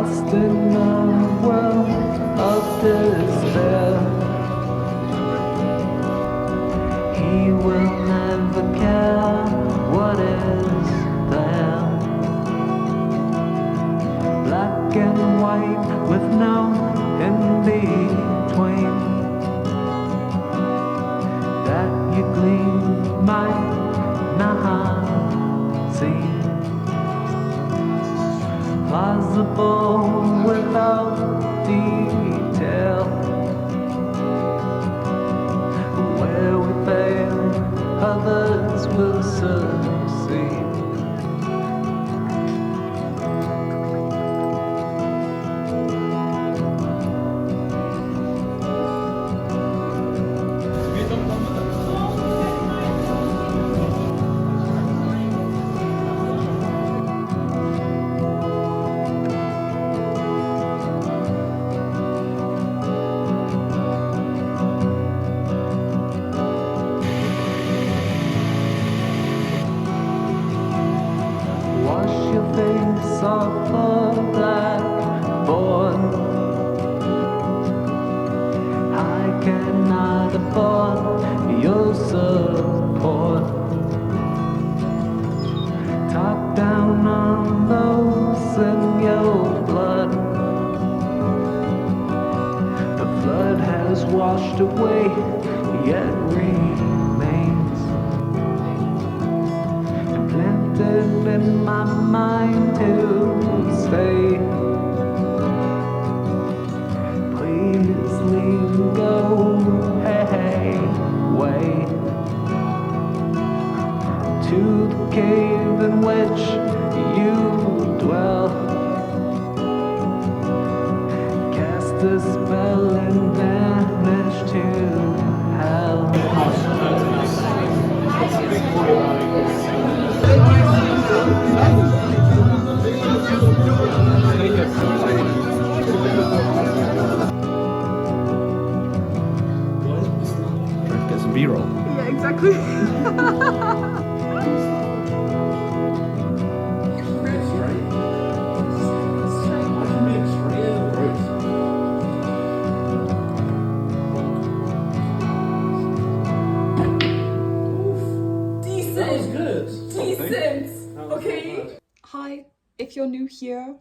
lost in a world of despair. He will never care what is there. Black and white with no in between. That you glean might not see. Plausible without detail. Where we fail, others will succeed. Wash your face off a blackboard. I cannot afford your support. Top down on those in your blood. The flood has washed away, yet remains. Planted in my mind to stay. Please leave go way to the cave in which you dwell. Cast a spell and vanish to hell. Get some B-roll. Yeah, exactly. Decent. Okay. Hi, if you're new here,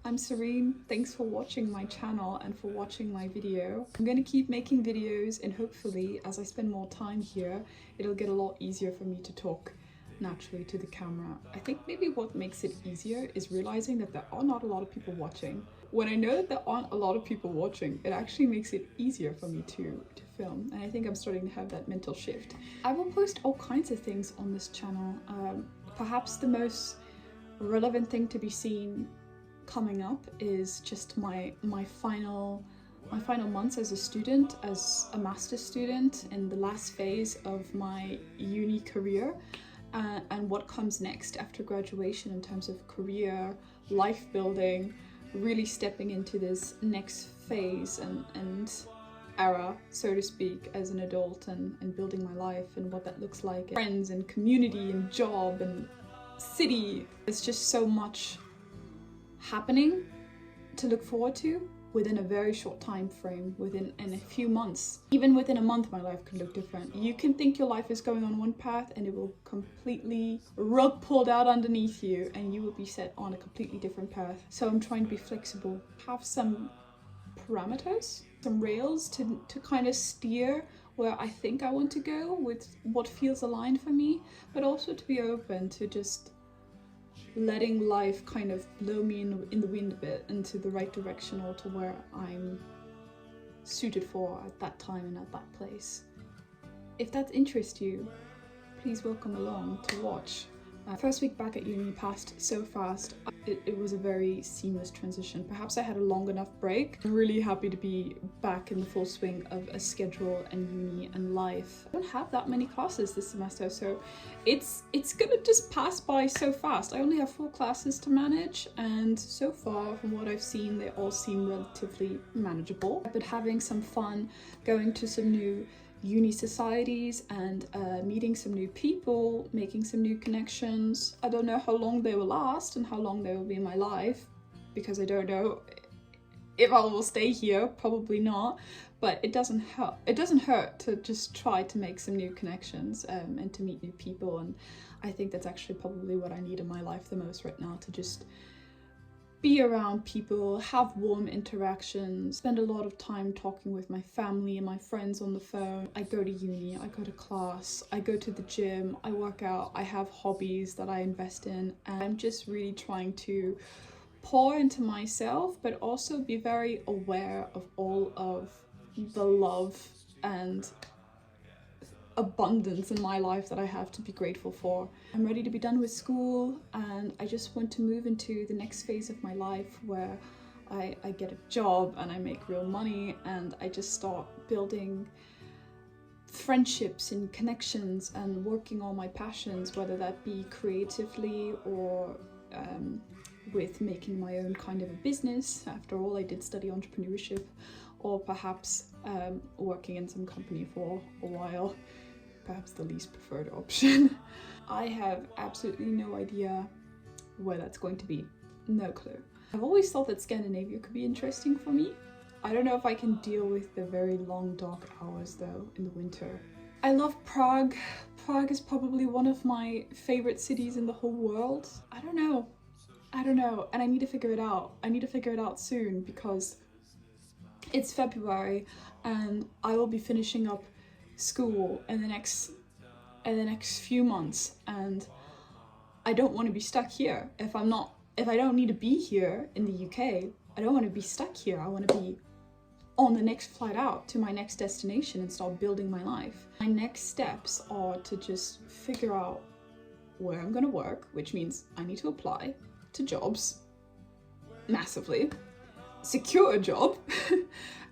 I'm Serene. Thanks for watching my channel and for watching my video. I'm gonna keep making videos, and hopefully as I spend more time here, it'll get a lot easier for me to talk naturally to the camera. I think maybe what makes it easier is realizing that there are not a lot of people watching. When I know that there aren't a lot of people watching, it actually makes it easier for me to film, and I think I'm starting to have that mental shift. I will post all kinds of things on this channel. Perhaps the most relevant thing to be seen coming up is just my final months as a student, as a master's student in the last phase of my uni career, and what comes next after graduation in terms of career, life building, really stepping into this next phase and era, so to speak, as an adult, and building my life and what that looks like, friends and community and job and city. There's just so much happening to look forward to within a very short time frame, in a few months. Even within a month my life could look different. You can think your life is going on one path and it will completely rug pulled out underneath you and you will be set on a completely different path. So I'm trying to be flexible, have some parameters, some rails to kind of steer where I think I want to go with what feels aligned for me, but also to be open to just letting life kind of blow me in the wind a bit into the right direction, or to where I'm suited for at that time and at that place. If that interests you, please welcome along to watch. First week back at uni passed so fast. It was a very seamless transition. Perhaps I had a long enough break. I'm really happy to be back in the full swing of a schedule and uni and life. I don't have that many classes this semester, so it's gonna just pass by so fast. I only have 4 classes to manage, and so far from what I've seen, they all seem relatively manageable. But having some fun, going to some new uni societies and meeting some new people, making some new connections. I don't know how long they will last and how long they will be in my life, because I don't know if I will stay here, probably not, but it doesn't hurt to just try to make some new connections and to meet new people. And I think that's actually probably what I need in my life the most right now, to just be around people, have warm interactions, spend a lot of time talking with my family and my friends on the phone. I go to uni, I go to class, I go to the gym, I work out, I have hobbies that I invest in, and I'm just really trying to pour into myself, but also be very aware of all of the love and abundance in my life that I have to be grateful for. I'm ready to be done with school, and I just want to move into the next phase of my life where I get a job and I make real money, and I just start building friendships and connections and working on my passions, whether that be creatively or with making my own kind of a business. After all, I did study entrepreneurship, or perhaps working in some company for a while, perhaps the least preferred option. I have absolutely no idea where that's going to be. No clue. I've always thought that Scandinavia could be interesting for me. I don't know if I can deal with the very long dark hours though in the winter. I love Prague. Prague is probably one of my favorite cities in the whole world. I don't know, and I need to figure it out. I need to figure it out soon, because it's February and I will be finishing up school in the next few months, and I don't want to be stuck here. If I don't need to be here in the UK, I don't want to be stuck here. I want to be on the next flight out to my next destination and start building my life. My next steps are to just figure out where I'm going to work, which means I need to apply to jobs massively, secure a job,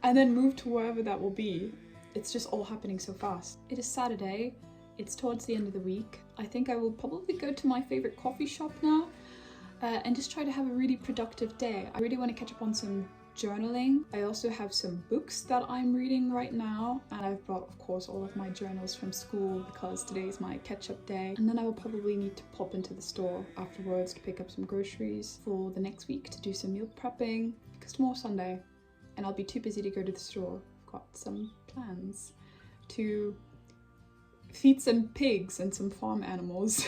and then move to wherever that will be. It's just all happening so fast. It is Saturday, it's towards the end of the week. I think I will probably go to my favorite coffee shop now and just try to have a really productive day. I really want to catch up on some journaling. I also have some books that I'm reading right now, and I've brought, of course, all of my journals from school because today is my catch-up day. And then I will probably need to pop into the store afterwards to pick up some groceries for the next week, to do some meal prepping, because tomorrow's Sunday and I'll be too busy to go to the store. I've got some plans to feed some pigs and some farm animals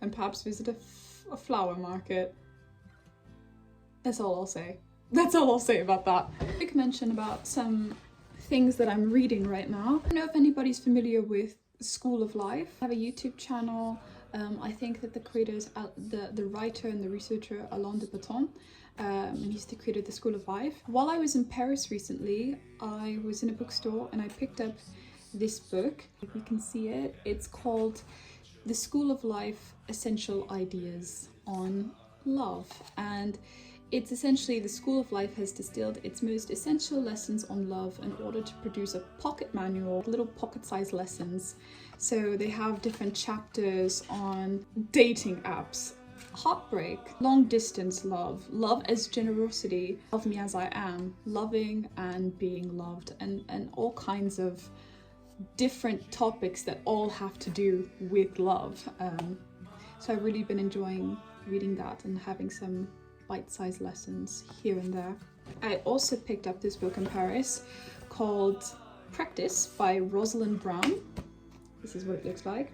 and perhaps visit a flower market. That's all I'll say. That's all I'll say about that. Quick mention about some things that I'm reading right now. I don't know if anybody's familiar with School of Life. I have a YouTube channel. I think that the creator is the writer and the researcher Alain de Botton, and he's the creator of the School of Life. While I was in Paris recently, I was in a bookstore and I picked up this book. If you can see it, it's called The School of Life: Essential Ideas on Love, and it's essentially the School of Life has distilled its most essential lessons on love in order to produce a pocket manual, little pocket-sized lessons. So they have different chapters on dating apps, heartbreak, long-distance love, love as generosity, love me as I am, loving and being loved, and all kinds of different topics that all have to do with love. So I've really been enjoying reading that and having some bite-sized lessons here and there. I also picked up this book in Paris called Practice by Rosalind Brown. This is what it looks like.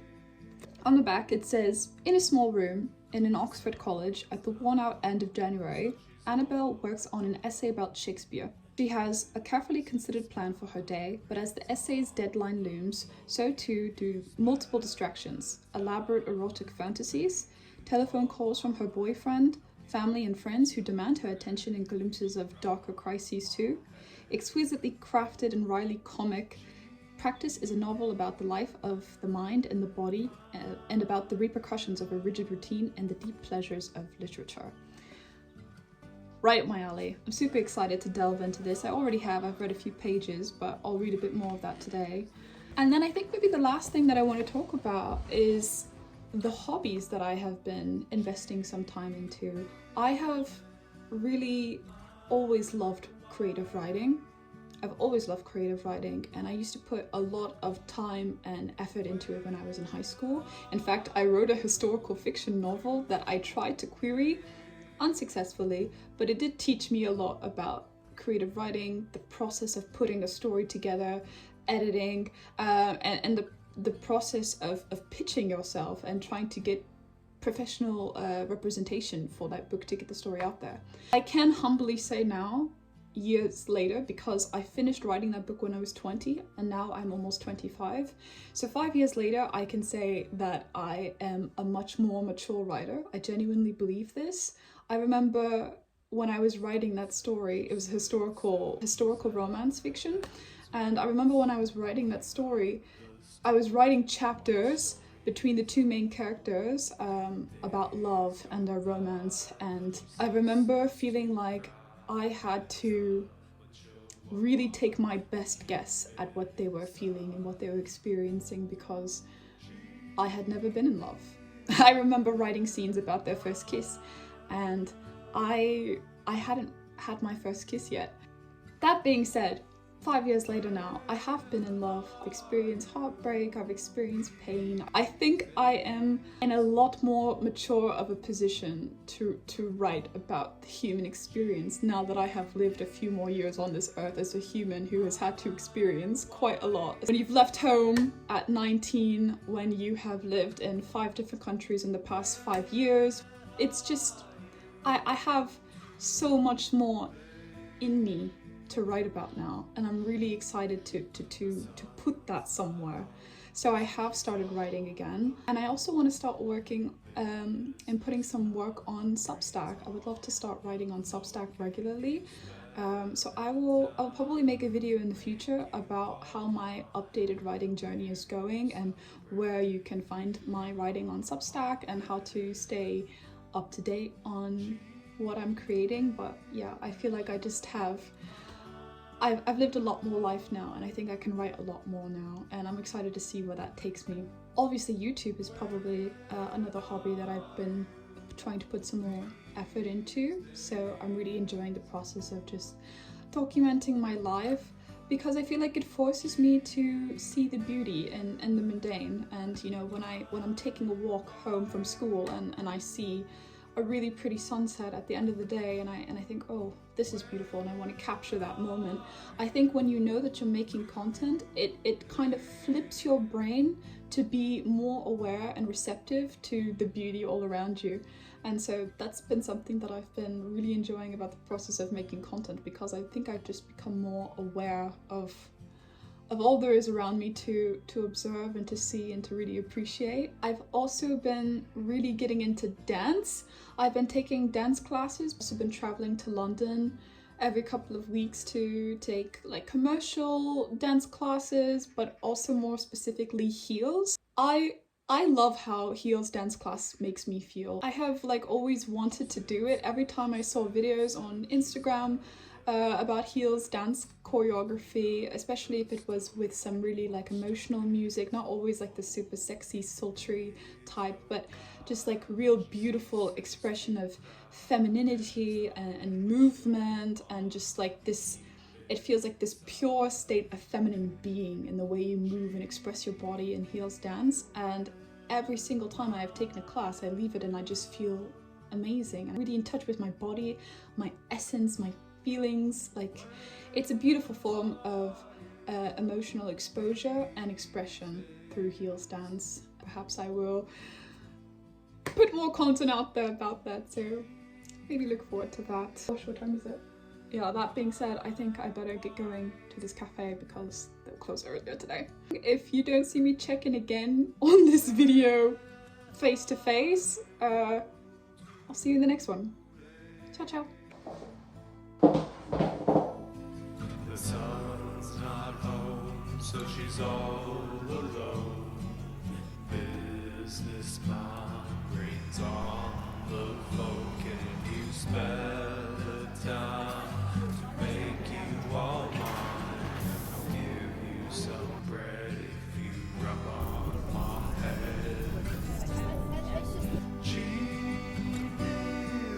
On the back it says, in a small room in an Oxford college at the worn-out end of January, Annabelle works on an essay about Shakespeare. She has a carefully considered plan for her day, but as the essay's deadline looms, so too do multiple distractions, elaborate erotic fantasies, telephone calls from her boyfriend, family and friends who demand her attention in glimpses of darker crises too. Exquisitely crafted and wryly comic, Practice is a novel about the life of the mind and the body, and about the repercussions of a rigid routine and the deep pleasures of literature. Right up my alley. I'm super excited to delve into this. I've read a few pages, but I'll read a bit more of that today. And then I think maybe the last thing that I want to talk about is the hobbies that I have been investing some time into. I have really always loved creative writing. I've always loved creative writing, and I used to put a lot of time and effort into it when I was in high school. In fact, I wrote a historical fiction novel that I tried to query unsuccessfully, but it did teach me a lot about creative writing, the process of putting a story together, editing, and the process of pitching yourself and trying to get professional representation for that book to get the story out there. I can humbly say now, years later, because I finished writing that book when I was 20 and now I'm almost 25. So 5 years later, I can say that I am a much more mature writer. I genuinely believe this. I remember when I was writing that story, it was historical romance fiction. And I remember when I was writing that story, I was writing chapters between the two main characters about love and their romance. And I remember feeling like I had to really take my best guess at what they were feeling and what they were experiencing, because I had never been in love. I remember writing scenes about their first kiss, and I hadn't had my first kiss yet. That being said, 5 years later now, I have been in love, I've experienced heartbreak, I've experienced pain. I think I am in a lot more mature of a position to write about the human experience now that I have lived a few more years on this earth as a human who has had to experience quite a lot. When you've left home at 19, when you have lived in 5 different countries in the past 5 years, it's just, I have so much more in me to write about now, and I'm really excited to put that somewhere. So I have started writing again, and I also want to start working and putting some work on Substack. I would love to start writing on Substack regularly. So I'll probably make a video in the future about how my updated writing journey is going and where you can find my writing on Substack and how to stay up to date on what I'm creating. But yeah, I feel like I just have I've lived a lot more life now, and I think I can write a lot more now, and I'm excited to see where that takes me. Obviously, YouTube is probably another hobby that I've been trying to put some more effort into, so I'm really enjoying the process of just documenting my life, because I feel like it forces me to see the beauty in the mundane. And you know, when I'm taking a walk home from school and I see a really pretty sunset at the end of the day, and I think, oh, this is beautiful, and I want to capture that moment. I think when you know that you're making content, it kind of flips your brain to be more aware and receptive to the beauty all around you. And so that's been something that I've been really enjoying about the process of making content, because I think I've just become more aware of all there is around me to observe and to see and to really appreciate. I've also been really getting into dance. I've been taking dance classes. I've also been traveling to London every couple of weeks to take like commercial dance classes, but also more specifically heels. I love how heels dance class makes me feel. I have like always wanted to do it. Every time I saw videos on Instagram about heels dance choreography, especially if it was with some really like emotional music, not always like the super sexy sultry type, but just like real beautiful expression of femininity and movement, and just like this, it feels like this pure state of feminine being in the way you move and express your body in heels dance. And every single time I have taken a class, I leave it and I just feel amazing. I'm really in touch with my body, my essence, my feelings. Like, it's a beautiful form of emotional exposure and expression through heels dance. Perhaps I will put more content out there about that, so maybe look forward to that. Gosh, what time is it? Yeah, that being said, I think I better get going to this cafe because they'll close earlier today. If you don't see me check in again on this video face to face, I'll see you in the next one. Ciao, ciao. The sun's not home, so she's all alone. Business mind brings on the folk, and you spare the time to make you all mine. I'll give you some bread if you rub on my head. Cheap living.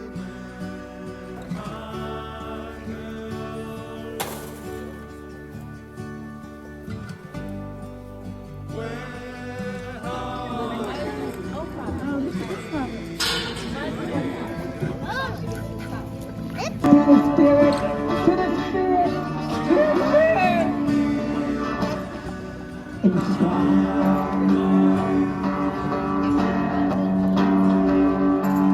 the spirit, to the spirit, to the spirit. In the sky.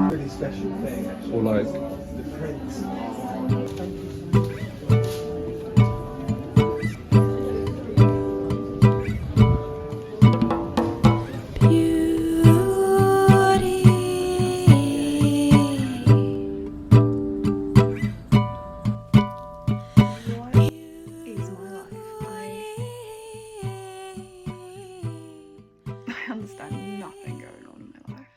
Pretty special thing, actually. Or like the prince. I understand nothing going on in my life.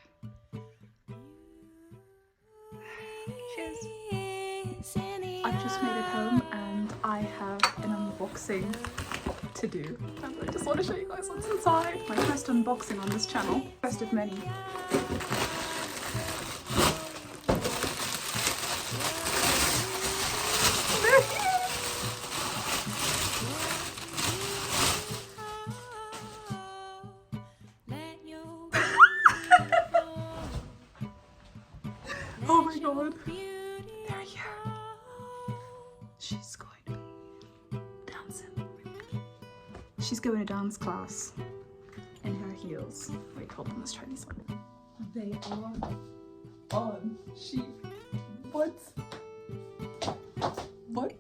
Cheers. I've just made it home and I have an unboxing to do. And I just want to show you guys what's inside. My first unboxing on this channel. First of many. Oh my god. They're here. She's going to be dancing. She's going to dance class in her heels. Wait, hold on, let's try these on. They are on sheep. What? What?